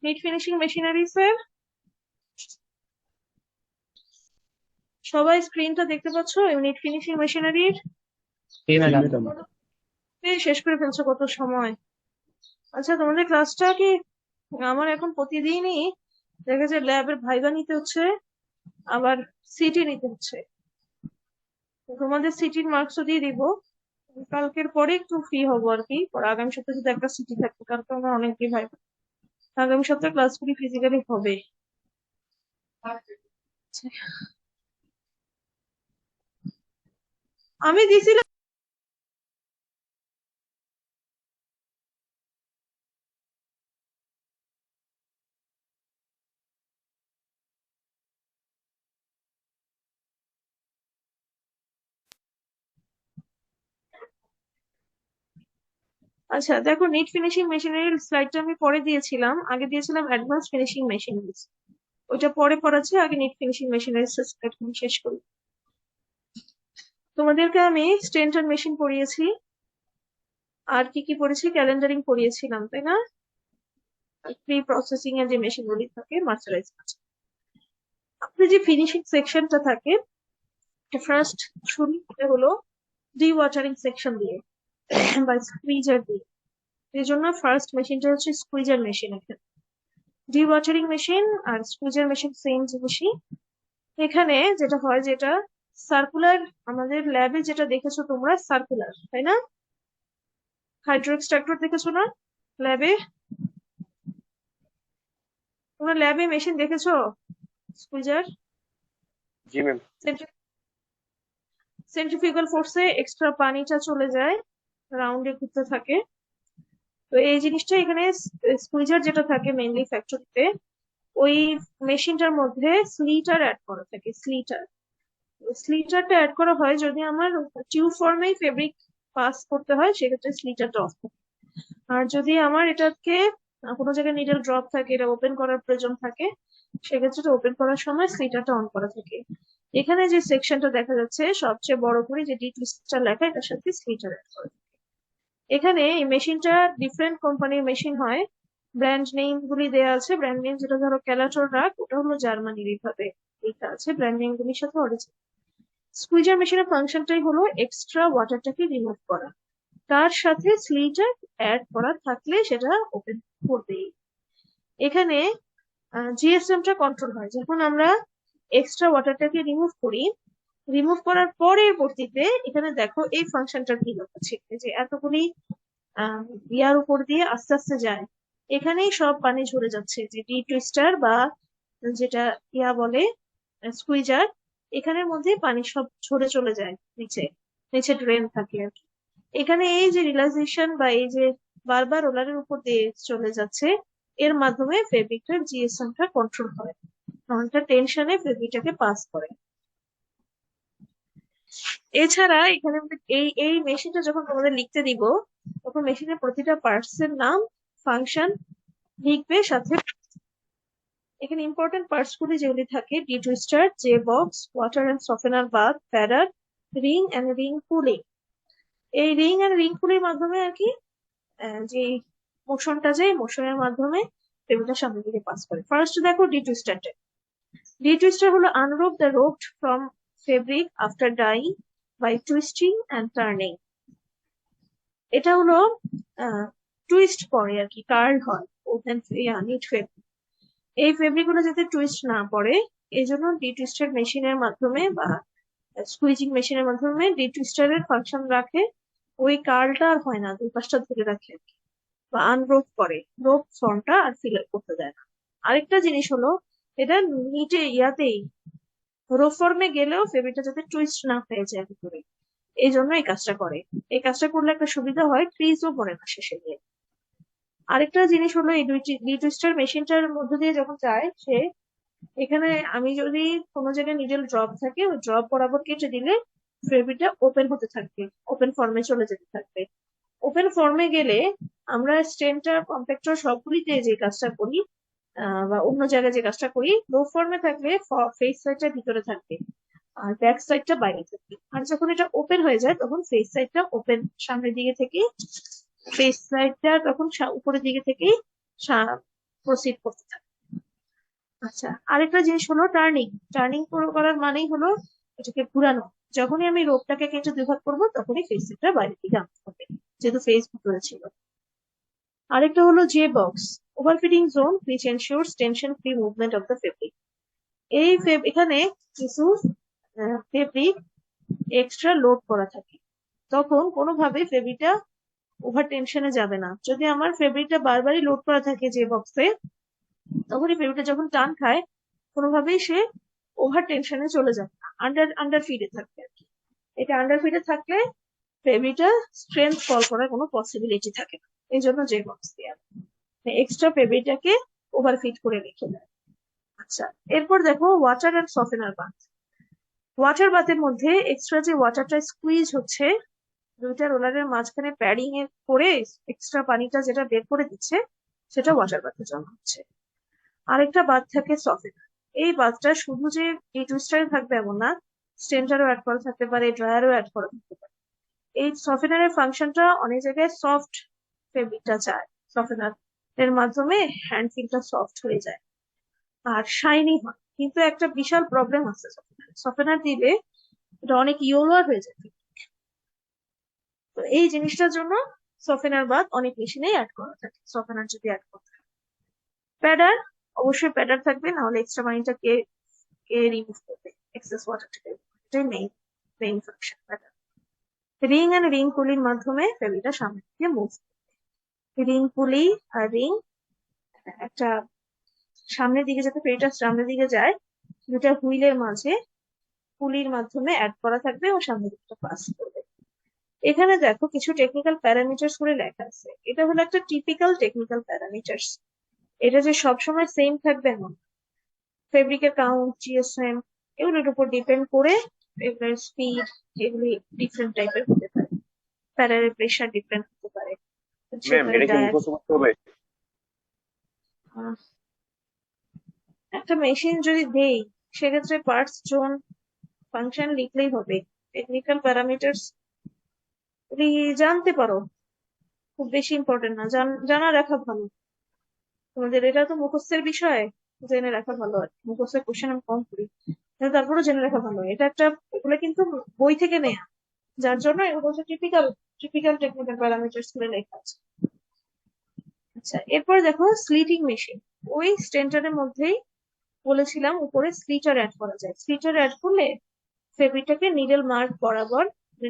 NEET finishing machineries এর সবাই স্ক্রিনটা দেখতে পাচ্ছ? নিট ফিনিশিং মেশিনারির শেষ করে ফেলছো কত সময়? আচ্ছা, তোমাদের ক্লাসটা কি আমার এখন প্রতিদিনই দেখা যায় ল্যাবের ভাইবা নিতে হচ্ছে, আবার সিটি নিতে হচ্ছে। তোমাদের সিটির মার্কসও দিয়ে দিব। কালকের পরে একটু ফ্রি হবো আর কি, পরে আগামী সপ্তাহে যদি একটা সিটি থাকবে, কালকে আমার অনেকই ভাইবা। আগামী সপ্তাহে ক্লাসগুলি ফিজিক্যালি হবে। আমি দিছিলাম। আচ্ছা দেখো, নিট ফিনিশিং মেশিনারির স্লাইডটা আমি পরে দিয়েছিলাম, আগে দিয়েছিলাম অ্যাডভান্স ফিনিশিং মেশিনারিজ। ওইটা পরে পড়াচ্ছে, আগে নিট ফিনিশিং মেশিনারিজ স্লাইড শেষ করি। তোমাদেরকে আমি স্টেন্টন মেশিন পড়িয়েছি, আর কি কি পড়েছি, ক্যালেন্ডারিং পড়িয়েছিলাম তাই না? প্রি প্রসেসিং এর যে মেশিন গুলি থাকে, মার্চারাইজ। আপনি যে ফিনিশিং সেকশনটা থাকে, ফার্স্ট শুরু হলো ডি ওয়াটারিং সেকশন দিয়ে বা স্কুইজার দিয়ে। এই জন্য ফার্স্ট মেশিনটা হচ্ছে স্কুইজার মেশিন। এখানে ডি ওয়াটারিং মেশিন আর স্কুইজার মেশিন সেম জিনিসই। এখানে যেটা হয়, যেটা সার্কুলার, আমাদের ল্যাবে যেটা দেখেছো তোমরা সার্কুলার, তাই না? হাইড্রো এক্সট্রাক্টর দেখেছো না ল্যাবে? তোমরা ল্যাবে মেশিন দেখেছো স্কুইজার? জি ম্যাম। সেন্ট্রিফিউগাল ফোর্সে এক্সট্রা পানিটা চলে যায়, রাউন্ডে ঘুরতে থাকে। তো এই জিনিসটা এখানে স্কুইজার যেটা থাকে মেইনলি ফ্যাক্টরিতে, ওই মেশিনটার মধ্যে স্লিটার অ্যাড করা থাকে। স্লিটারটা অ্যাড করা হয় যদি আমার টিউব ফর্মেই ফেব্রিক পাস করতে হয়, সেক্ষেত্রে স্লিটারটা অফ থাকে। আর যদি আমার এটাকে কোনো জায়গায় নিডল ড্রপ থাকে, এটা ওপেন করার প্রয়োজন থাকে, সেক্ষেত্রে ওপেন করার সময় স্লিটারটা অন করা থাকে। এখানে যে সেকশনটা দেখা যাচ্ছে সবচেয়ে বড় করে যে ডি টুইস্টার লেখা, এটার সাথে স্লিটার অ্যাড করা। এখানে এই মেশিনটা ডিফারেন্ট কোম্পানির মেশিন হয়, ব্র্যান্ড নেম গুলি দেওয়া আছে। ব্র্যান্ড নেম যেটা ধরো ক্যালাটোর রাখ, ওটা হলো জার্মানির, এইভাবে লেখা আছে ব্র্যান্ড নেম গুলির সাথে অরিজিনাল। স্কুইজার মেশিনের ফাংশনটাই হলো এক্সট্রা ওয়াটারটাকে রিমুভ করা, তার সাথে স্লিটার অ্যাড করা থাকলে সেটা ওপেন করবেই। এখানে জিএসএমটা কন্ট্রোল হয় যখন আমরা এক্সট্রা ওয়াটারটাকে রিমুভ করি। রিমুভ করার পরবর্তীতে এখানে দেখো এই ফাংশনটা কি হচ্ছে, যে এতগুলি ইয়ার উপর দিয়ে আস্তে আস্তে যায়, এখানেই সব পানি ঝরে যাচ্ছে, যে ডি টুইস্টার বা যেটা ইয়া বলে স্কুইজার, এখানের মধ্যে পানি সব ঝরে চলে যায় নিচে, নিচে ড্রেন থাকে আর কি। এখানে এই যে রিলাইজেশন বা এই যে বারবার রোলারের উপর দিয়ে চলে যাচ্ছে, এর মাধ্যমে ফেব্রিকটার জিএসএমটা কন্ট্রোল হয়, কারণটা টেনশনে ফেব্রিকটাকে পাস করে। এছাড়া এখানে এই এই মেশিনটা যখন তোমাদের লিখতে দিব, তখন মেশিনের প্রতিটা পার্টস এর নাম, ফাংশন লিখবে সাথে। এখানে ইম্পর্টেন্ট পার্টস গুলি যেগুলি থাকে, detwister, J box, water and softener bath, padder, ring and ring pulling. এই রিং এন্ড রিং পুলির মাধ্যমে আর কি যে মোশনটা, যে মোশনের মাধ্যমে ফেব্রিকটা সামনের দিকে পাস করে। ফার্স্ট দেখো ডি টুইস্টারটা। ডি টুইস্টার হলো unrope the rope from fabric after dyeing by twisting and turning. এটা হলো টুইস্ট করে আর কি, কার্ল হয় ওপেন নিট ফেব্রিক। এই ফেব্রিক গুলো যাতে টুইস্ট না পড়ে, এই জন্য ডি টুইস্টার মেশিনের মাধ্যমে বা স্কুইজিং মেশিনের মাধ্যমে ডি টুইস্টারের ফাংশন রাখে, ওই কার্লটা আর হয় না, দুই পাশটা ধরে রাখে আর কি, বা আনরোপ করে, রোপ ফর্মটা আর ফিল করতে দেয় না। আরেকটা জিনিস হলো, এটা নিটে ইয়াতেই রোপ ফর্মে গেলেও ফেব্রিকটা যাতে টুইস্ট না হয়ে যায় ভিতরে, এই জন্য এই কাজটা করে। এই কাজটা করলে একটা সুবিধা হয়, ক্রিজও পড়ে না শেষে গিয়ে। আরেকটা জিনিস হলো, এই ডি টুইস্টার মেশিনটার মধ্যে দিয়ে যখন যায় সে, এখানে আমি যদি কোনো জায়গায় নিডল ড্রপ থাকে, ওই ড্রপ বরাবর কেটে দিলে ফেব্রিকটা ওপেন হতে থাকবে, ওপেন ফর্মে চলে যেতে থাকবে। ওপেন ফর্মে গেলে আমরা স্টেন্টার, কম্প্যাক্টর সবগুলিতে যে কাজটা করি বা অন্য জায়গায় যে কাজটা করি, লো ফর্মে থাকলে ফেস সাইডটা ভিতরে থাকবে আর ব্যাক সাইডটা বাইরে থাকবে। আর যখন এটা ওপেন হয়ে যায় তখন ফেস সাইডটা ওপেন, সামনের দিকে থেকে ফেস সাইডটা তখন উপরের দিকে থেকেই প্রসিড করতে থাকে। আচ্ছা, আরেকটা জিনিস হলো টার্নিং। টার্নিং করার মানেই হলো এটাকে ঘুরানো। যখনই আমি রোপটাকে কেটে দুভাগ করবো তখনই ফেসিকটা বাইরে দিকে আনতে হবে, যেহেতু ফেস ভিতরে ছিল। আরেকটা হলো J box, overfitting zone which ensures tension free movement of the fabric. এখানে কিছু ফেব্রিক এক্সট্রা লোড করা থাকে, তখন কোনোভাবে ফেব্রিকটা ওভার টেনশনে যাবে না। যদি আমার ফেব্রিকটা বারবারই লোড করা থাকে যে বক্সে, তখন এই ফেব্রিকটা যখন টান খায় কোনোভাবেই সে ওভার টেনশনে চলে যাবে না, আন্ডার ফিডে থাকবে আর কি। এটা আন্ডার ফিডে থাকলে ফেব্রিকটা স্ট্রেংথ ফল করার কোনো পসিবিলিটি থাকে না, এই জন্য যে বক্স দেওয়া এক্সট্রা ফেব্রিকটাকে ওভার ফিট করে রেখে দেয়। আচ্ছা, এরপর দেখো ওয়াটার অ্যান্ড সফেনার বাথ। ওয়াটার বাথের মধ্যে এক্সট্রা যে ওয়াটারটা স্কুইজ হচ্ছে, দুইটা রোলারের মাঝখানে প্যাডিং এর করে এক্সট্রা পানিটা যেটা বের করে দিচ্ছে, সেটা ওয়াটার বাথে জমা হচ্ছে। আরেকটা বাথ থাকে সফেনার। এই বাথটা শুধু যে এই টুইস্টারে থাকবে এমন না, স্টেন্টারও অ্যাড করা থাকতে পারে, ড্রায়ারও অ্যাড করা থাকতে পারে। এই সফেনারের ফাংশনটা অনেক জায়গায় সফট ফেব্রিকটা চায়, সফেনার এর মাধ্যমে হ্যান্ড ফিলটা সফট হয়ে যায় আর শাইনি হয়। কিন্তু একটা বিশাল প্রবলেম আছে, সফেনার দিলে এটা অনেক ইয়েলো হয়ে যায়। তো এই জিনিসটার জন্য সফেনার বাদ অনেক মেশিনেই অ্যাড করা থাকে, সফেনার যদি অ্যাড করতে হয়। প্যাডার, অবশ্যই প্যাডার থাকবে, না হলে এক্সট্রা পানিটা কে কে রিমুভ করবে, এক্সেস ওয়াটারটাকে। এটাই main function padder. Ring and ring পুলির মাধ্যমে ফেব্রিকটা সামনে দিকে মুভ। রিং পুলি আর রিং একটা সামনের দিকে, যাতে ফেব্রিকটা সামনের দিকে যায়, দুটা হুইলের মাঝে পুলির মাধ্যমে অ্যাড করা থাকবে ও সামনের দিকটা পাস করবে। এখানে দেখো কিছু টেকনিক্যাল প্যারামিটার্স করে লেখা আছে। এটা হলো একটা টিপিক্যাল টেকনিক্যাল প্যারামিটার্স। এটা যে সবসময় সেম থাকবে এমন। ফেব্রিকের কাউন্ট, জিএসএম, এগুলোর উপর ডিপেন্ড করে এগুলোর স্পিড, এগুলি ডিফারেন্ট টাইপের হতে পারে। প্যারারের প্রেশার ডিফারেন্ট হতে পারে। ম্যাম এটা কি মুখস্থ করতে হবে? একটা মেশিন যদি দেই, সেক্ষেত্রে পার্টস, জোন, ফাংশন লিখলেই হবে। টেকনিক্যাল প্যারামিটার্স জানতে পারো, খুব বেশি ইম্পর্টেন্ট না, জানা রাখা ভালো। তোমাদের এটা তো মুখস্থের বিষয়, জেনে রাখা ভালো। আর মুখস্থের কোশ্চেন আমি কম করি, কিন্তু তারপরেও জেনে রাখা ভালো। এটা একটা, এগুলো কিন্তু বই থেকে নেয়া, যার জন্য এগুলো হচ্ছে টিপিক্যাল টিপিক্যাল টেকনিক্যাল প্যারামিটার্স গুলো লেখা আছে। আচ্ছা, এরপর দেখো স্লিটিং মেশিন। ওই স্টেন্টারের মধ্যেই বলেছিলাম উপরে স্লিটার অ্যাড করা যায়। স্লিটার অ্যাড করলে ফেব্রিকটাকে নিডল মার্ক বরাবর,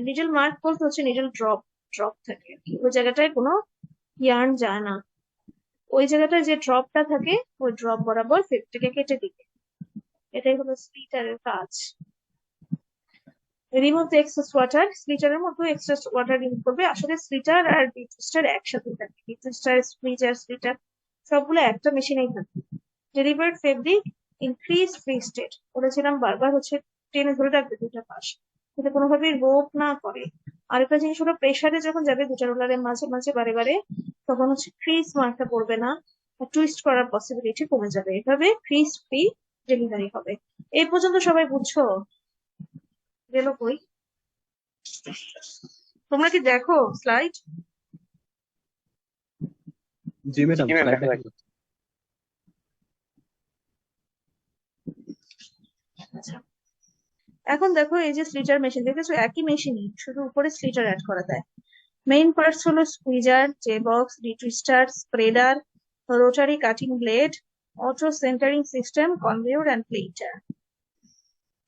নিডল মার্ক বলতে হচ্ছে নিডল ড্রপ, ড্রপ থাকে আর কি, ওই জায়গাটায় কোনো ইয়ার্ন যায় না। ওই জায়গাটায় যে ড্রপটা থাকে ওই ড্রপ বরাবর ফেব্রিকটাকে কেটে দিবে। এটাই হলো স্প্লিটারের কাজ। রিমুভ দ্য এক্সেস ওয়াটার, স্প্লিটারের মতো এক্সেস ওয়াটার রিমুভ করবে। আসলে স্প্লিটার আর ডিটুইস্টার একসাথে থাকে, ডিটুইস্টার, স্প্লিটার, স্প্লিটার সবগুলো একটা মেশিনেই থাকে। Delivered fabric increase free state, বলেছিলাম বারবার হচ্ছে টেনে ধরে রাখবে দুটা পাশ, যাতে কোনোভাবে রোপ না করে। আরেকটা জিনিস হলো প্রেসারে যখন যাবে দুটা রোলারের মাঝে মাঝে বারে বারে, তখন হচ্ছে ক্রিজ মার্কটা পড়বে না, টুইস্ট করার পসিবিলিটি কমে যাবে। এভাবে ক্রিজ ফ্রি ডেলিভারি হবে। এই পর্যন্ত সবাই বুঝছো? গেল কই? তোমরা কি দেখো স্লাইড? জি ম্যাডাম, জি ম্যাম স্লাইড দেখা দেখা যাচ্ছে। যাচ্ছে। আচ্ছা, এখন দেখো এই যে স্লিটার মেশিন দেখেছো, একই মেশিনই, শুধু উপরে স্লিটার অ্যাড করা দেয়। মেইন পার্টস হলো squeezer, J box, detwister, spreader, rotary cutting blade, auto centering system, conveyor and plaiter.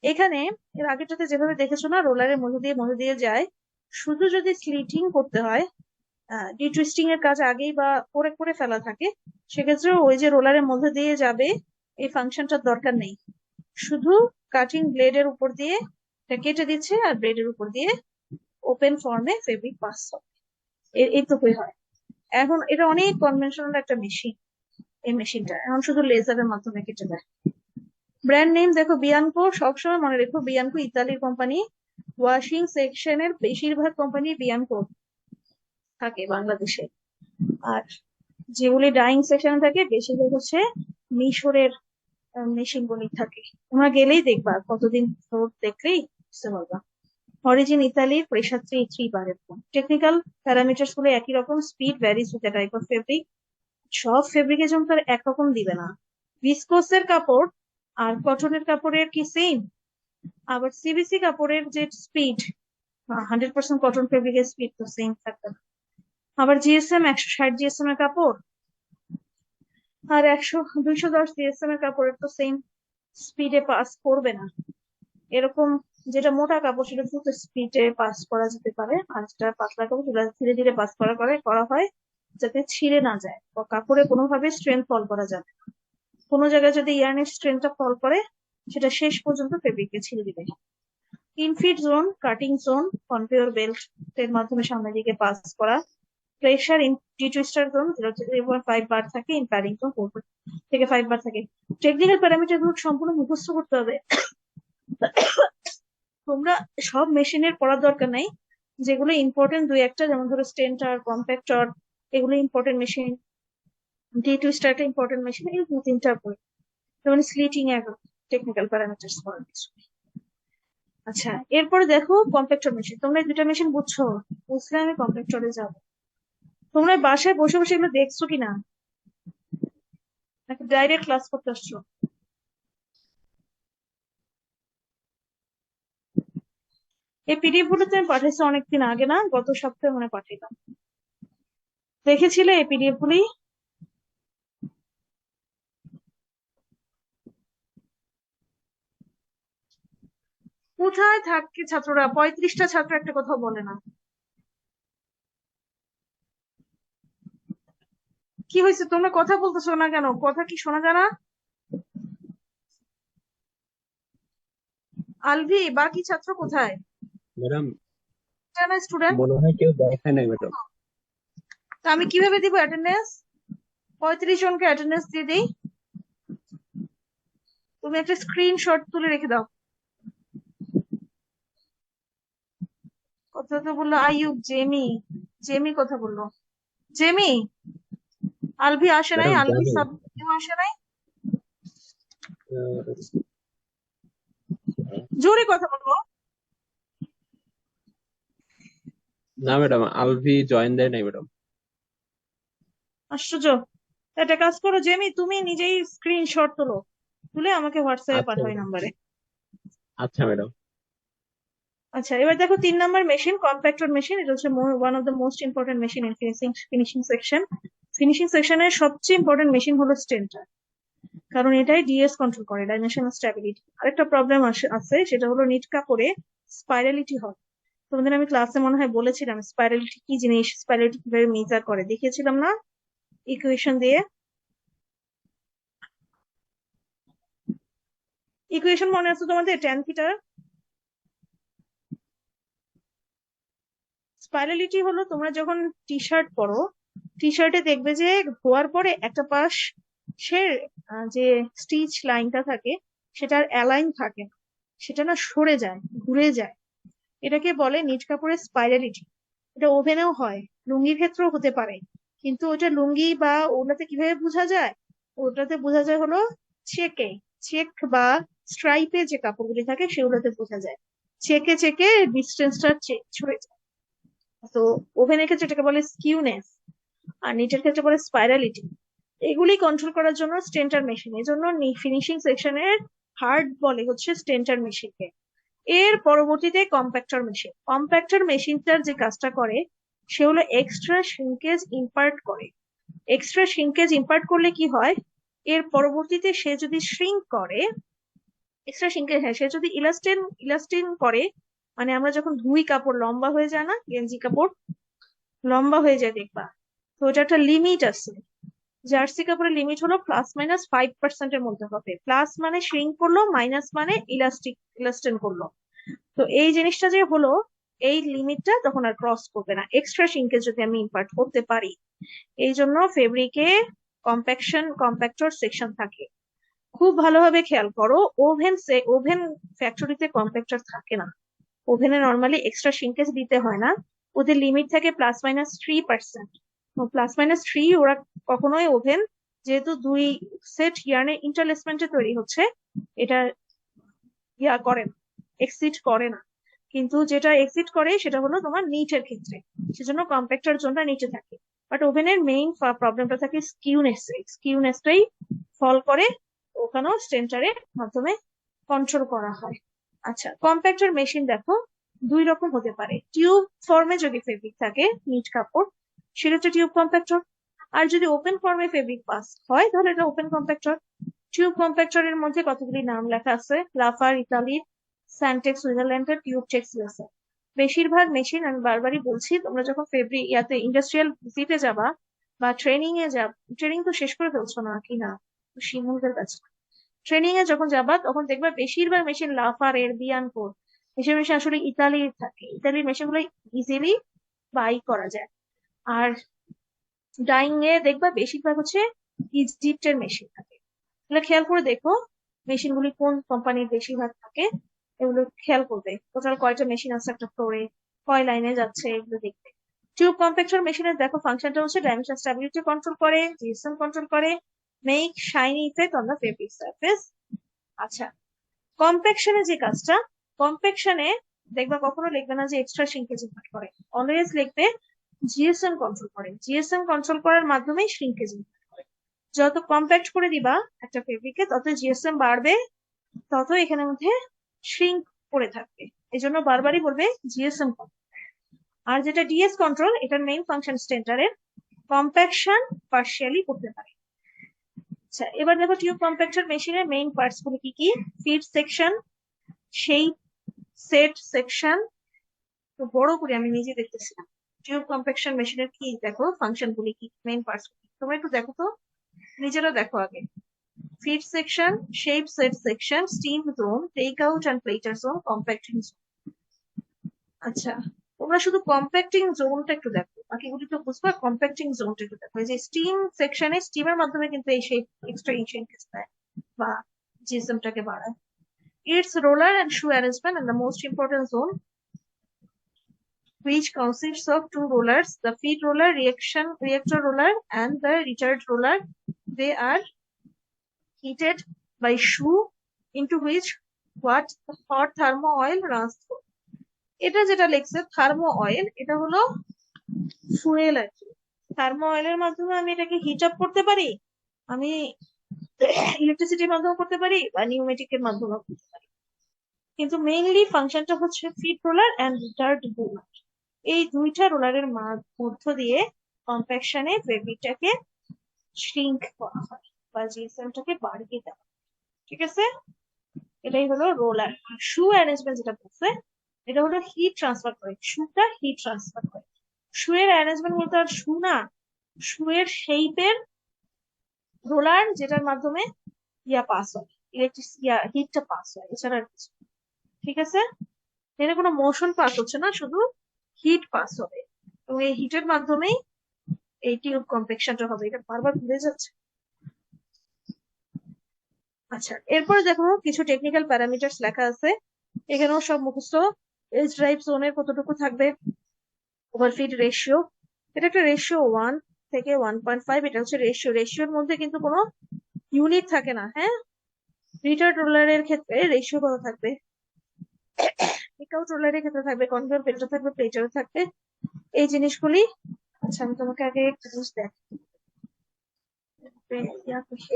এখানে এর আগেরটাতে যেভাবে দেখেছো না, রোলারের মধ্যে দিয়ে যায়, শুধু যদি স্লিটিং করতে হয়, ডিটুইস্টিং এর কাজ আগেই বা করে করে ফেলা থাকে, সেক্ষেত্রে ওই যে রোলারের মধ্যে দিয়ে যাবে, এই ফাংশনটার দরকার নেই। শুধু কাটিং ব্লেডের উপর দিয়ে এটা কেটে দিচ্ছে আর ব্লেডের উপর দিয়ে ওপেন ফর্মে ফেব্রিক পাস হবে, এইটুকুই হয়। এখন এটা অনেক কনভেনশনাল একটা মেশিন। এই মেশিনটা এখন শুধু লেজারের মাধ্যমে কেটে দেয়। ব্র্যান্ড নেম দেখো বিয়ানকো, সবসময় মনে রেখো বিয়ানকো ইতালির কোম্পানি। ওয়াশিং সেকশনের বেশিরভাগ কোম্পানি বিয়ানকো থাকে বাংলাদেশে, আর যেগুলি ডাইং সেকশনে থাকে বেশিরভাগ হচ্ছে মিশরের মেশিন গুলি থাকে। তোমরা গেলেই দেখবা, কতদিন দেখলেই বুঝতে পারবা। অরিজিন ইতালির, প্রেসার 3 বার। এরকম টেকনিক্যাল প্যারামিটার্স গুলো একই রকম। Speed varies with the type of fabric, সব ফেব্রিকের জন্য তার একরকম দিবে না। ভিসকোসের কাপড় আর কটনের কাপড়ের কি সেম? আবার সিবিসি কাপড়ের যে স্পিড, 100% কটন ফেব্রিকের স্পিড তো সেম থাকবে না। আবার জিএসএম 160 জিএসএম এর কাপড় আর 210 জিএসএম এর কাপড়ের তো সেম স্পিডে পাস করবে না। এরকম যেটা মোটা কাপড় সেটা দ্রুত স্পিডে পাস করা যেতে পারে, আর যেটা পাতলা কাপড় সেটা ধীরে ধীরে পাস করা হয় যাতে ছিঁড়ে না যায়। কাপড়ে কোনোভাবে স্ট্রেংথ ফল করা যাবে না। কোনো জায়গায় যদি ইয়ার্নের স্ট্রেংথটা ফল করে সেটা শেষ পর্যন্ত ফেব্রিককে ছিঁড়ে দিবে। Infit zone, cutting zone, conveyor belt এর মাধ্যমে সামনের দিকে পাস করা। প্রেসার ইন ডিটুইস্টার জোন 0.5 বার থাকে, ইন প্যাডিং জোন 4 থেকে 5 বার থাকে। টেকনিক্যাল প্যারামিটার গুলো সম্পূর্ণ মুখস্থ করতে হবে। তোমরা সব মেশিনের পড়ার দরকার নাই, যেগুলো ইম্পর্টেন্ট দুই একটা, যেমন ধরো স্টেন্টার, কম্প্যাক্টর, এগুলো ইম্পর্টেন্ট মেশিন, ডি টুইস্টার একটা ইম্পর্টেন্ট মেশিন, এই 2-3টা বই। যেমন স্লিটিং টেকনিক্যাল প্যারামিটার্স পড়ার কিছু। আচ্ছা, এরপরে দেখো কম্প্যাক্টর মেশিন। তোমরা এই দুটা মেশিন বুঝছো? বুঝলে আমি কম্প্যাক্টরে যাবো। তোমরা বাসায় বসে বসে এগুলো দেখছো কিনা, নাকি ডাইরেক্ট ক্লাস করতে আসছো? এই পিডিএফ গুলো তুমি পাঠাইছো অনেকদিন আগে না? গত সপ্তাহে মনে পাঠাইলাম, দেখেছিলে এই পিডিএফ গুলি? কোথায় থাকে ছাত্ররা? 35টা ছাত্র একটা কথা বলে না। কি হয়েছে, তোমরা কথা বলতেছো না কেন? কথা কি শোনা যায় না? আলভি, বাকি ছাত্র কোথায়? Madam, student? মনে হয় কেউ দেখে নাই ম্যাডাম। তা আমি কিভাবে দিব অ্যাটেন্ডেন্স? 35 জনকে অ্যাটেন্ডেন্স দিয়ে দিই। তুমি একটা স্ক্রিনশট তুলে রেখে দাও। কথা তো বললো আইয়ুব, জেমি। জেমি কথা বললো। জেমি, আলভি আসে নাই? ম্যাডাম আলভি জানি সাব কেউ আসে নাই? জোরে কথা বলবো। না ম্যাডাম, আলভি জয়েন দেয় নাই ম্যাডাম। আশ্চর্য। একটা কাজ করো জেমি, তুমি নিজেই স্ক্রিনশট তোলো, তুলে আমাকে হোয়াটসঅ্যাপে আচ্ছা পাঠাও এই ম্যাডাম। নাম্বারে। আচ্ছা ম্যাডাম। আচ্ছা, এবার দেখো 3 নম্বর মেশিন, কম্প্যাক্টর মেশিন। এটা হচ্ছে one of the most important machine in finishing section. Finishing সেকশনের সবচেয়ে ইম্পর্টেন্ট মেশিন হলো স্টেন্টার, কারণ এটাই ডিএস কন্ট্রোল করে, ডাইমেনশনাল স্ট্যাবিলিটি। আরেকটা প্রবলেম আছে, সেটা হলো নিট কাপড়ে স্পাইরালিটি হয়। তোমাদের আমি ক্লাসে মনে হয় বলেছিলাম স্পাইরালিটি কি জিনিস, স্পাইরালিটি কিভাবে মেজার করে, দেখিয়েছিলাম না ইকুয়েশন দিয়ে? ইকুয়েশন মনে আছে তোমাদের? ট্যান থিটার। স্পাইরালিটি হলো তোমরা যখন টি শার্ট পরো, টি শার্টে দেখবে যে ধোয়ার পরে একটা পাশ সে যে স্টিচ লাইনটা থাকে সেটার অ্যালাইন থাকে না, সেটা না সরে যায়, ঘুরে যায়। এটাকে বলে নিট কাপড়ের স্পাইরালিটি। এটা ওভেনেও হয়, লুঙ্গির ক্ষেত্রেও হতে পারে। কিন্তু ওটা লুঙ্গি বা ওটাতে কিভাবে বোঝা যায়? ওটাতে বোঝা যায় হলো চেকে, চেক বা স্ট্রাইপে যে কাপড়গুলি থাকে সেগুলোতে বোঝা যায়। চেকে চেকে ডিস্টেন্সটা ছড়ে যায়। তো ওভেনের ক্ষেত্রে এটাকে বলে স্কিউনেস, আর নিচের ক্ষেত্রে বলে স্পাইরালিটি। এগুলি কন্ট্রোল করার জন্য স্টেন্টার মেশিন, এই জন্য ফিনিশিং সেকশনের হার্ড বলে হচ্ছে স্টেন্টার মেশিনকে। এর পরবর্তীতে কম্প্যাক্টর মেশিন। কম্প্যাক্টর মেশিনটার যে কাজটা করে সে হলো এক্সট্রা শ্রিঙ্কেজ ইম্পার্ট করে। এক্সট্রা শ্রিঙ্কেজ ইম্পার্ট করলে কি হয়, এর পরবর্তীতে সে যদি শ্রিঙ্ক করে, এক্সট্রা শ্রিঙ্কেজ, হ্যাঁ, সে যদি ইলাস্টিন করে, মানে আমরা যখন ধুই কাপড় লম্বা হয়ে যায় না, গেঞ্জি কাপড় লম্বা হয়ে যায় দেখবা, তো ওটা একটা লিমিট আছে। জার্সি কাপড়ের লিমিট হলো +-5% এর মধ্যে হবে। প্লাস মানে শ্রিঙ্ক করলো, মাইনাস মানে ইলাস্টেন করলো। তো এই জিনিসটা যে হলো, এই লিমিটটা তখন আর ক্রস করবে না এক্সট্রা শ্রিঙ্কেজ যদি আমি ইম্পার্ট করতে পারি। এই জন্য ফেব্রিকে কম্প্যাক্টর সেকশন থাকে। খুব ভালোভাবে খেয়াল করো, ওভেন ফ্যাক্টরিতে কম্প্যাক্টর থাকে না। ওভেনে নর্মালি এক্সট্রা শ্রিঙ্কেজ দিতে হয় না, ওদের লিমিট থাকে +-3%। +-3 ওরা কখনোই ওভেন, যেহেতু 2 সেট ইয়ার্নের ইন্টারলেসমেন্টে তৈরি হচ্ছে, এটা করে না, এক্সিট করে না। কিন্তু যেটা এক্সিট করে সেটা হলো তোমার নিচের ক্ষেত্রে, সেজন্য কম্প্যাক্টর জোনটা নিচে থাকে। বাট ওভেনের মেইন প্রবলেমটা থাকে স্কিউনেসটাই ফল করে, ওখানেও স্টেন্টারের মাধ্যমে কন্ট্রোল করা হয়। আচ্ছা, কম্প্যাক্টর মেশিন দেখো দুই রকম হতে পারে। টিউব ফর্মে যদি ফেব্রিক থাকে, নিট কাপড়, সেটা হচ্ছে টিউব কম্প্যাক্টর। আর যদি ওপেন ফর্মে ফেব্রিক পাস হয় তাহলে এটা ওপেন কম্প্যাক্টর। টিউব কম্প্যাক্টরের মধ্যে কতগুলি নাম লেখা আছে, লাফার ইতালির, স্যান্টেক্স সুইজারল্যান্ডের, টিউবটেক্স ইউএসএ। বেশিরভাগ মেশিন, আমি বারবারই বলছি, তোমরা যখন ইয়াতে ইন্ডাস্ট্রিয়াল ভিজিটে যাবা বা ট্রেনিং এ ট্রেনিং তো শেষ করে ফেলছো না কি না, শিমুলদের কাছে ট্রেনিং এ যখন যাবা তখন দেখবা বেশিরভাগ মেশিন লাফার এর, বিয়ানকোর মেশিন মেশিন আসলে ইতালির থাকে। ইতালির মেশিন গুলো ইজিলি বাই করা যায়। আর ডাইং এ দেখবা বেশিরভাগ হচ্ছে ইজিপ্টের মেশিন থাকে। তাহলে খেয়াল করে দেখো মেশিন গুলি কোন কোম্পানির বেশিরভাগ থাকে, এগুলো খেয়াল করবে। টোটাল কয়টা মেশিন আছে একটা ফ্লোরে, কয় লাইনে যাচ্ছে, এগুলো দেখবে। টিউব কম্প্যাক্টর মেশিনের দেখো ফাংশনটা হচ্ছে ডাইমেনশন স্ট্যাবিলিটি কন্ট্রোল করে, জিএসএম কন্ট্রোল করে, make shiny effect on the fabric surface. আচ্ছা, কম্প্যাকশনে যে কাজটা, কম্প্যাকশনে দেখবা কখনো লিখবে না যে এক্সট্রা শ্রিঙ্কেজ ইফেক্ট করে, অলওয়েজ লিখবে জিএসএম কন্ট্রোল করে। জিএসএম কন্ট্রোল করার মাধ্যমেই শ্রিঙ্কেজ ইফেক্ট করে। যত কম্প্যাক্ট করে দিবা একটা ফেব্রিকে তত জিএসএম বাড়বে, তত এখানের মধ্যে শ্রিঙ্ক করে থাকবে। এই জন্য বারবারই বলবে জিএসএম কন্ট্রোল। আর যেটা ডিএস কন্ট্রোল, এটার মেইন ফাংশন স্টেন্টারের কম্প্যাকশন পার্শিয়ালি করতে পারে। আচ্ছা, এবার দেখো টিউব কম্প্যাক্টর মেশিনের মেইন পার্টস গুলো কি কি। Feed section, shape, set section. তো বড় করে আমি নিজে দেখতেছিলাম টিউব কম্প্যাকশন মেশিনের কি দেখো ফাংশন গুলি কি, মেইন পার্টস গুলি তোমরা একটু দেখো তো, নিজেরা দেখো আগে। Feed section, shape set section, steam zone, take out and plaiter zone, compacting zone. আচ্ছা, তোমরা শুধু কম্প্যাক্টিং জোনটা একটু দেখো, বাকিগুলি তো বুঝবা, কম্প্যাক্টিং জোনটা একটু দেখো। এই যে স্টিম সেকশনে, স্টিমের মাধ্যমে কিন্তু এই শেপ এক্সট্রা ইনশেন্টেজ দেয় বা জিএসএমটাকে বাড়ায়। Its roller and shoe arrangement and the most important zone, which consists of two rollers, the feed roller, reactor roller, and the retard roller. They are heated by shoe into which hot thermo oil runs through. এটা যেটা লেখছে thermo oil, এটা হলো fuel আর কি। Thermo অয়েলের মাধ্যমে আমি এটাকে হিট আপ করতে পারি, আমি ইলেকট্রিসিটির মাধ্যমে করতে পারি, বা নিউমেটিকের মাধ্যমে করতে পারি। কিন্তু মেইনলি ফাংশনটা হচ্ছে feed roller and retard roller. এই দুইটা রোলারের মধ্য দিয়ে কম্প্যাকশনে ফেব্রিকটাকে শ্রিঙ্ক করা হয় বা জিএসএমটাকে বাড়িয়ে দেওয়া। ঠিক আছে, এটাই হলো রোলার। আর শু অ্যারেঞ্জমেন্ট যেটা বলছে, এটা হলো হিট ট্রান্সফার করে, শুটা হিট ট্রান্সফার করে। শু এর অ্যারেঞ্জমেন্ট বলতে আর শু না, শু এর শেপের রোলার যেটার মাধ্যমে পাস হয়, ইলেকট্রিক হিটটা পাস হয়, এছাড়া আর কিছু। ঠিক আছে, এখানে কোনো মোশন পাস হচ্ছে না, শুধু হিট পাস হবে, এবং এই হিটের মাধ্যমেই এই টিউব কম্প্যাকশনটা হবে। এটা বারবার ভুলে যাচ্ছে। আচ্ছা, এরপরে দেখো কিছু টেকনিক্যাল প্যারামিটার্স লেখা আছে, এখানেও সব মুখস্থ। এজ ড্রাইভ জোনের কতটুকু থাকবে, ওভারফিড রেশিও, এটা একটা রেশিও 1 থেকে 1.5, এটা হচ্ছে রেশিও। রেশিওর মধ্যে কিন্তু কোনো ইউনিট থাকে না। হ্যাঁ, রিটার্ড রোলারের ক্ষেত্রে রেশিও কত থাকবে, টেকআউট রোলারের ক্ষেত্রে থাকবে, কনভেয়র বেল্টও থাকবে, প্লেটারও থাকবে, এই জিনিসগুলি। আচ্ছা, আমি তোমাকে আগে একটা জিনিস দেখ,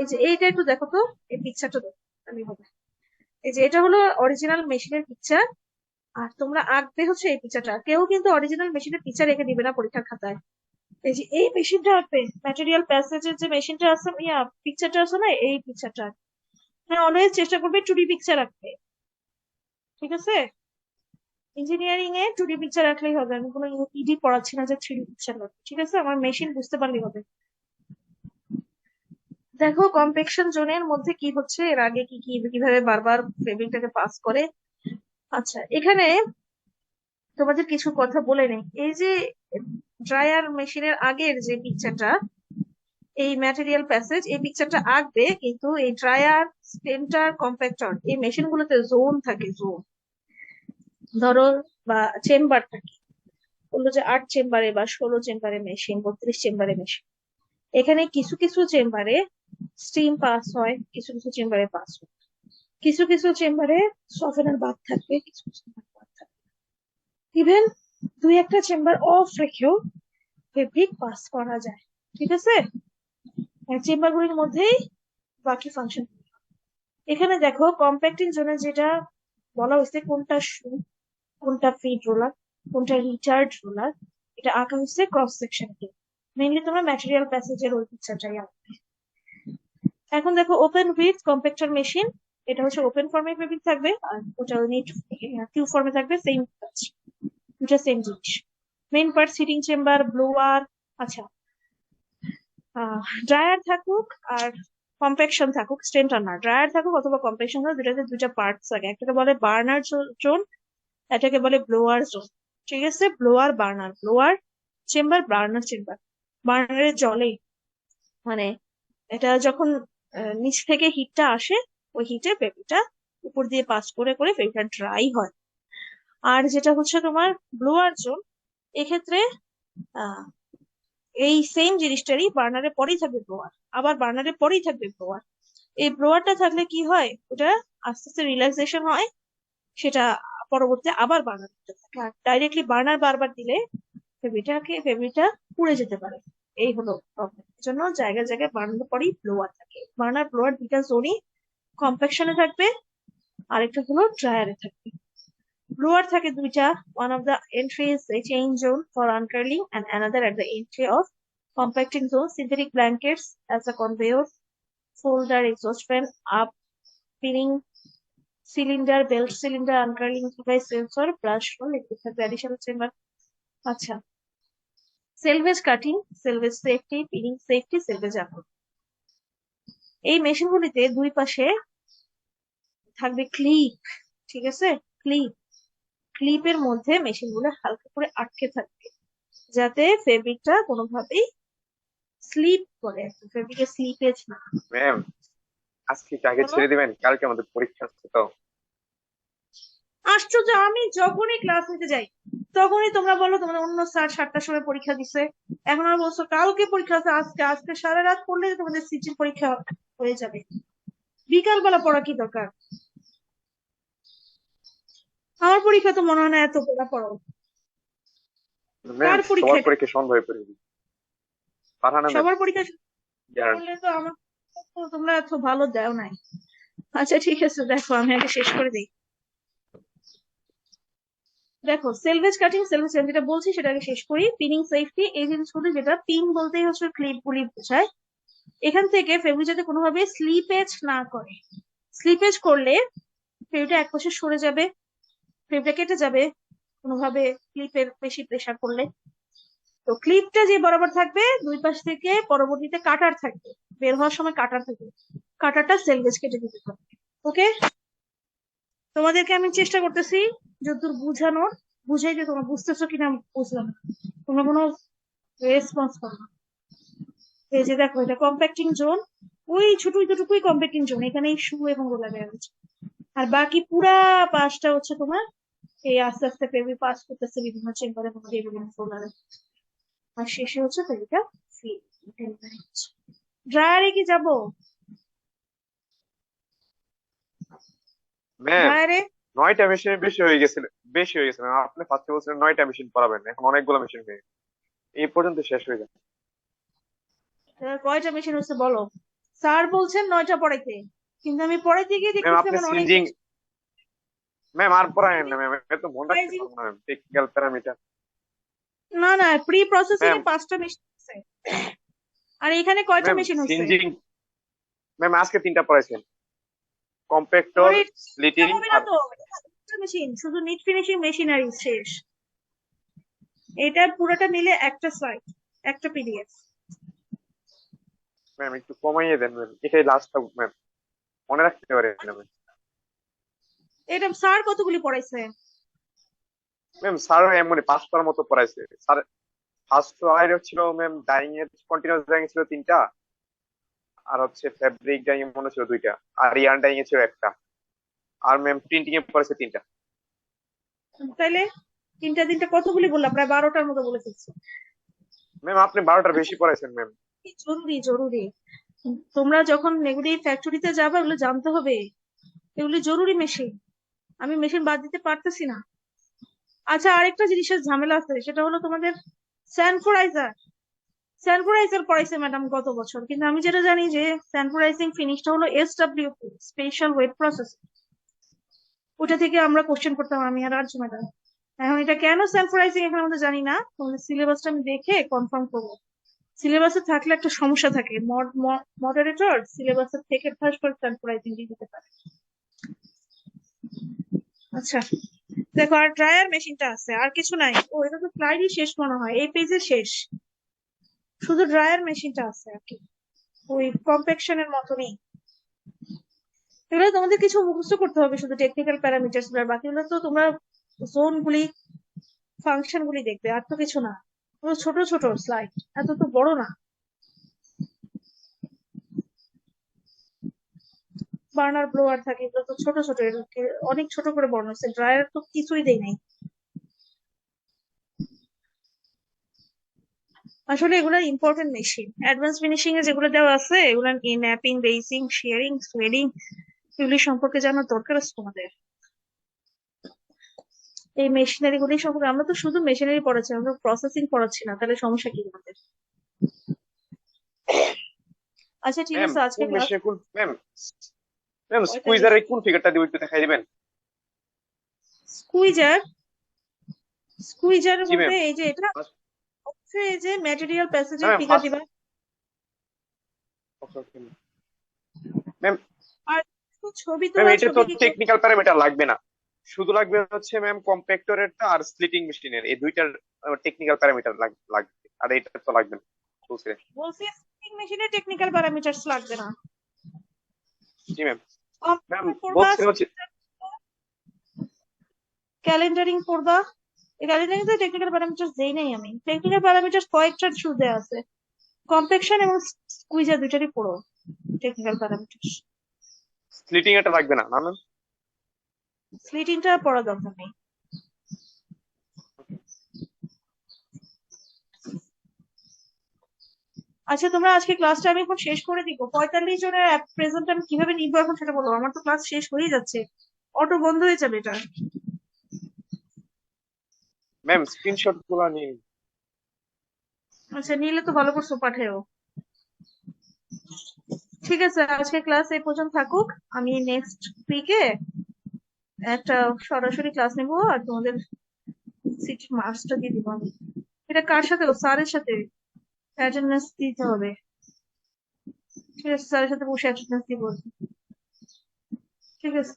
এই যে এইটা একটু দেখো তো, এই পিকচারটা দেখো আমি হবে। এই যে এটা হলো অরিজিনাল মেশিনের পিকচার, আর তোমরা আঁকবে হচ্ছে এই পিকচারটা। কেউ কিন্তু অরিজিনাল মেশিনের পিকচার রেখে দিবে না পরীক্ষার খাতায়। এই যে এই মেশিনটা আঁকবে, ম্যাটেরিয়াল প্যাসেজের যে মেশিনটা আছে, পিকচারটা আছে না, এই পিকচারটা। হ্যাঁ, অলওয়েজ চেষ্টা করবে 2D পিকচার রাখতে। ঠিক আছে, ইঞ্জিনিয়ারিং এ 2D পিকচার রাখলেই হবে, আমি কোনো ইডি পড়াচ্ছি না যে 3D পিকচার রাখবে। ঠিক আছে, আমার মেশিন বুঝতে পারলেই হবে। দেখো কম্প্যাকশন জোনের মধ্যে কি হচ্ছে, এর আগে কি কি কিভাবে বারবার ফেব্রিকটাকে পাস করে। আচ্ছা, এখানে তোমাদের কিছু কথা বলে নেই। এই যে ড্রায়ার মেশিনের আগের যে পিকচারটা, এই ম্যাটেরিয়াল প্যাসেজ, এই পিকচারটা আঁকবে, কিন্তু এই ড্রায়ার, স্টেন্টার, কম্প্যাক্টর, এই মেশিন গুলোতে জোন থাকে, জোন ধরো বা চেম্বার থাকে। বললো যে 8 চেম্বারে বা 16 চেম্বারে মেশিন, 32 চেম্বারে মেশিন। এখানে কিছু কিছু চেম্বারে স্টিম পাস হয়, কিছু কিছু চেম্বারে পাস হয়, কিছু কিছু চেম্বারে সফেনার বাদ থাকবে, কিছু কিছু বাদ থাকবে। ইভেন দুই একটা চেম্বার অফ রেখেও ফেব্রিক পাস করা যায়। ঠিক আছে, চেম্বার গুলির মধ্যেই বাকি ফাংশন। এখানে দেখো কম্প্যাক্টিং জোনে যেটা বলা হয়েছে, কোনটা শু, কোনটা ফিড রোলার, কোনটা রিচার্ড রোলার, এটা আঁকা হচ্ছে ক্রস সেকশন কে। মেইনলি তোমরা ম্যাটেরিয়াল প্যাসেজের ওই পিকচারটাই আঁকবে। এখন দেখো ওপেন উইথ কম্প্যাক্টর মেশিন, এটা হচ্ছে ওপেন ফর্মে ফেব্রিক থাকবে, আর ওটা নিট টিউব ফর্মে থাকবে, সেম কাজ, দুটা সেম জিনিস। Main part sitting chamber, blower. আচ্ছা, ড্রায়ার থাকুক আর কম্প্যাকশন থাকুক, স্ট্রেনটার না, ড্রায়ার থাকুক অথবা কম্প্যাকশন থাকুক, দুটাতে দুটা পার্টস থাকে, একটাকে বলে বার্নার জোন, এটাকে বলে ব্লোয়ার জোন। ঠিক আছে, blower burner, blower chamber, burner chamber. বার্নারের জলে মানে এটা যখন নিচ থেকে হিটটা আসে, ওই হিটে পেঁপেটা উপর দিয়ে পাস করে করে পেঁপেটা ড্রাই হয়। আর যেটা হচ্ছে তোমার ব্লোয়ার জোন, এক্ষেত্রে আহ এই সেম জিনিসটারই বার্নারের পরেই থাকবে ব্লোয়ার, আবার বার্নারের পরেই থাকবে ব্লোয়ার। এই ব্লোয়ারটা থাকলে কি হয়, ওটা আস্তে আস্তে রিল্যাক্সেশন হয়, সেটা পরবর্তী আবার বার্নার দিতে থাকে। আর ডাইরেক্টলি বার্নার বারবার দিলে ফেব্রিকটা পুড়ে যেতে পারে। এই হলো প্রবলেম। এর জন্য জায়গায় জায়গায় বার্নার পরেই ব্লোয়ার থাকে। বার্নার ব্লোয়ার দুইটা জোনই কম্প্যাকশনে থাকবে, আরেকটা হলো ড্রায়ারে থাকবে। ব্লোয়ার থাকে দুইটা, one of the entry is a change zone for uncurling and another at the entry of compacting zone. Synthetic blankets as a conveyor, folder, exhaust fan, up, pinning, cylinder, belt cylinder, uncurling device, sensor, brush roll, এগুলো থাকবে additional chamber। আচ্ছা, সেলভেজ cutting, সেলভেজ safety, pinning safety, সেলভেজ upload. এই মেশিনগুলিতে দুই পাশে থাকবে clip. ঠিক আছে, clip, ক্লিপের মধ্যে মেশিনগুলো হালকা করে আটকে থাকবে, যাতে ফেব্রিকটা কোনোভাবেই স্লিপ করে, ফেব্রিকের স্লিপেজ না। ম্যাম আজকে কি আগে বলো। ছেড়ে দিবেন? কালকে আমাদের পরীক্ষা আছে তো। আশ্চর্য, আমি যখনই ক্লাস নিতে যাই তখনই তোমরা বলো তোমাদের অন্য স্যার 7টার সময় পরীক্ষা দিছে, এখন আর বলছো কালকে পরীক্ষা আছে, আজকে আজকে সারা রাত পড়লে তোমাদের সিটির পরীক্ষা হয়ে যাবে। বিকাল বেলা পড়া কি দরকার? আমার পরীক্ষা তো মনে হয় না এত পড়া পড়ো। ম্যাম কার পরীক্ষা সবার এটা? পরীক্ষা সন্ধ্যায় পড়ে দিই। পাঠানা ম্যাম সবার পরীক্ষা গ্যারান্টি। করলে তো আমার তো তোমরা এত ভালো দেও নাই। আচ্ছা ঠিক আছে, দেখো আমি আগে শেষ করে দিই। দেখো সেলভেজ কাটিং, সেলভেজ যেটা বলছি সেটা আগে শেষ করি। পিনিং সেফটি, এই জিনিসগুলো, যেটা পিন বলতেই হচ্ছে ক্লিপ গুলি বোঝায়। এখান থেকে ফেব্রিক যাতে কোনোভাবে স্লিপেজ না করে, স্লিপেজ করলে ফেব্রিকটা এক পাশে সরে যাবে, ফেব্রিকটা কেটে যাবে কোনোভাবে ক্লিপের বেশি প্রেসার করলে। তো ক্লিপটা যে বরাবর থাকবে, দুই পাশ থেকে পরবর্তীতে কাটার থাকবে, বের হওয়ার সময় কাটার থাকবে, কাটারটা সেলভেজ কেটে দিতে হবে। ওকে, তোমাদেরকে আমি চেষ্টা করতেছি যতদূর বুঝানোর, বুঝাই যে তোমরা বুঝতেছো কিনা বুঝলাম না। তোমরা কোনো রেসপন্স করো না। এই যে দেখো, এটা কম্প্যাক্টিং জোন, ওই ছোট যতটুকুই কম্প্যাক্টিং জোন, এখানে শু এবং গোলা দেওয়া হচ্ছে। আর বাকি পুরা পাশটা হচ্ছে তোমার এই আস্তে আস্তে ফেব্রিক পাস করতেছে বিভিন্ন চেম্বারে, বিভিন্ন ফোল্ডারে, আর শেষে হচ্ছে ফেব্রিকটা ড্রায়ারে কি যাবো? ম্যাম ড্রায়ারে 9টা মেশিন বেশি হয়ে গেছে ম্যাম। আপনি ফার্স্টে বলছিলেন 9টা মেশিন পড়াবেন, এখন অনেকগুলো মেশিন হয়ে গেছে, এই পর্যন্ত শেষ হয়ে যাবে। কয়টা মেশিন হচ্ছে বলো? স্যার বলছেন 9টা পড়াইতে, কিন্তু আমি পড়াইতে গিয়ে ম্যাম দেখতেছি আপনি আমার অনেক সিনজিং, ম্যাম আর পড়ায়েন না মেশিন। ম্যাম, এত মনে রাখতে পারবো না ম্যাম, টেকনিক্যাল প্যারামিটার। না না, প্রি প্রসেসিং ম্যাম এ 5টা মেশিন আছে, আর এখানে কয়টা ম্যাম মেশিন হচ্ছে? সিনজিং ম্যাম আজকে 3টা পড়াইছেন, কম্প্যাক্টর, পরে এটা স্প্লিটিং হবে না আর। তো, একটা মেশিন শুধু নিট ফিনিশিং মেশিনারি শেষ। এটা পুরোটা নিলে একটা স্লাইড, একটা পিডিএফ। ম্যাম একটু কমাইয়ে দেন ম্যাম, এটাই লাস্ট থাকুক ম্যাম, মনে রাখতে পারেন না ম্যাম। এটা স্যার কতগুলি পড়াইছে? ম্যাম স্যার এমনি 5টার মতো পড়াইছে স্যার। ফার্স্ট আইডিয়া ছিল ম্যাম, ডাইং এর কন্টিনিউয়াস ডাইং ছিল 3টা, আর হচ্ছে ফেব্রিক ডাইং এ মনে ছিল 2টা, আর ইয়ার্ন ডাইং এ ছিল একটা, আর ম্যাম প্রিন্টিং এ পড়েছে 3টা। তাইলে তিনটা তিনটা কতগুলি বললাম, প্রায় 12টার মতো বলে ফেলছি। ম্যাম আপনি 12টার বেশি পড়াইছেন ম্যাম। জরুরি জরুরি, তোমরা যখন এগুলি ফ্যাক্টরিতে যাবে এগুলো জানতে হবে, এগুলি জরুরি মেশিন, আমি মেশিন বাদ দিতে পারতেছি না। আচ্ছা, আরেকটা জিনিসের ঝামেলা আছে, সেটা হলো তোমাদের স্যানফোরাইজার স্যানফোরাইজার পড়াইছে ম্যাডাম গত বছর, কিন্তু আমি যেটা জানি যে স্যানফোরাইজিং ফিনিশটা হলো SWP, স্পেশাল ওয়েট প্রসেসিং। ওটা থেকে আমরা কোশ্চেন করতাম আমি আর আর্য ম্যাডাম। এখন এটা কেন স্যানফোরাইজিং এখন আমাদের জানি না, তোমাদের সিলেবাসটা আমি দেখে কনফার্ম করবো। সিলেবাসে থাকলে একটা সমস্যা থাকে, মডারেটর সিলেবাসে থেকে ফার্স্ট করে স্যানফোরাইজিং দিয়ে দিতে পারে। আচ্ছা দেখো, আর ড্রায়ার মেশিনটা আছে, আর কিছু নাই। ও এটা তো স্লাইডই শেষ মনে হয়, এই পেজে শেষ, শুধু ড্রায়ার মেশিনটা আছে আর কি, ওই কম্প্যাকশনের মতনই। এগুলো তোমাদের কিছু মুখস্থ করতে হবে, শুধু টেকনিক্যাল প্যারামিটার্স গুলো, বাকিগুলো তো তোমরা জোন গুলি ফাংশন গুলি দেখবে, আর তো কিছু না। ওগুলো ছোট ছোট স্লাইড, এত তো বড় না। বার্নার ব্লোয়ার থাকে, এগুলো তো ছোট ছোট, এগুলোকে অনেক ছোট করে বর্ণনা হচ্ছে। ড্রায়ার তো কিছুই দেই নাই আসলে, এগুলো ইম্পর্টেন্ট মেশিন। অ্যাডভান্স ফিনিশিং এ যেগুলো দেওয়া আছে, এগুলো ন্যাপিং, বেসিং, শেয়ারিং, সোয়েডিং, এগুলি সম্পর্কে জানার দরকার আছে তোমাদের। এই মেশিনারি গুলি সম্পর্কে, আমরা তো শুধু মেশিনারি পড়াচ্ছি, আমরা প্রসেসিং পড়াচ্ছি না, তাহলে সমস্যা কি আমাদের? আচ্ছা ঠিক ম্যাম আছে, আজকে কোন ক্লাস মেশিনে কোন ম্যাম ম্যাম 45। স্কুইজারের কোন ফিগারটা দিব একটু দেখাই দিবেন? স্কুইজার, স্কুইজার জি বলতে ম্যাম। এই যে এটা হচ্ছে, এই যে ম্যাটেরিয়াল না প্যাসেজের ম্যাম ফিগার ফার্স্ট। দিবা। ম্যাম আর ছবি ম্যাম তোলা, এটা ছবি তো কি টেকনিক্যাল প্যারামিটার লাগবে না, শুধু লাগবে হচ্ছে ম্যাম কম্প্যাক্টরেরটা আর স্প্লিটিং মেশিনের, এই দুইটার টেকনিক্যাল প্যারামিটার লাগবে, আর এটা তো লাগবে না বলছিলেন। বলছি, স্প্লিটিং মেশিনের টেকনিক্যাল প্যারামিটারস লাগবে না। জি ম্যাম। ম্যাম কম্পিউটার পড়বা, বলছিলেন হচ্ছে ক্যালেন্ডারিং পড়বা। এই ক্যালেন্ডারিং তো টেকনিক্যাল প্যারামিটারস দেই নাই আমি, টেকনিক্যাল প্যারামিটারস কয়েকটা শুরু দেওয়া আছে। কম্প্যাকশন এবং স্কুইজার দুইটারই পড়ো টেকনিক্যাল প্যারামিটারস। স্প্লিটিং এটা লাগবে না, না ম্যাম? স্প্লিটিংটা পড়া দরকার নেই। আচ্ছা তোমরা আজকে ক্লাসটা আমি এখন শেষ করে দিব। 45 জনের প্রেজেন্ট আমি কিভাবে নিবো এখন সেটা বলো, আমার তো ক্লাস শেষ হয়ে যাচ্ছে, অটো বন্ধ হয়ে যাবে এটা। ম্যাম স্ক্রিনশট গুলো নিন। আচ্ছা নিলে তো ভালো করছো, পাঠাও। ঠিক আছে, আজকে ক্লাস এই পর্যন্ত থাকুক। আমি নেক্সট উইকে একটা সরাসরি ক্লাস নেবো, আর তোমাদের সিটির মার্কসটা দিয়ে দিব আমি। এটা কার সাথে? স্যারের সাথে অ্যাটেন্ডেন্স দিতে হবে। ঠিক আছে, স্যারের সাথে বসে অ্যাটেন্ডেন্স দিব। ঠিক আছে।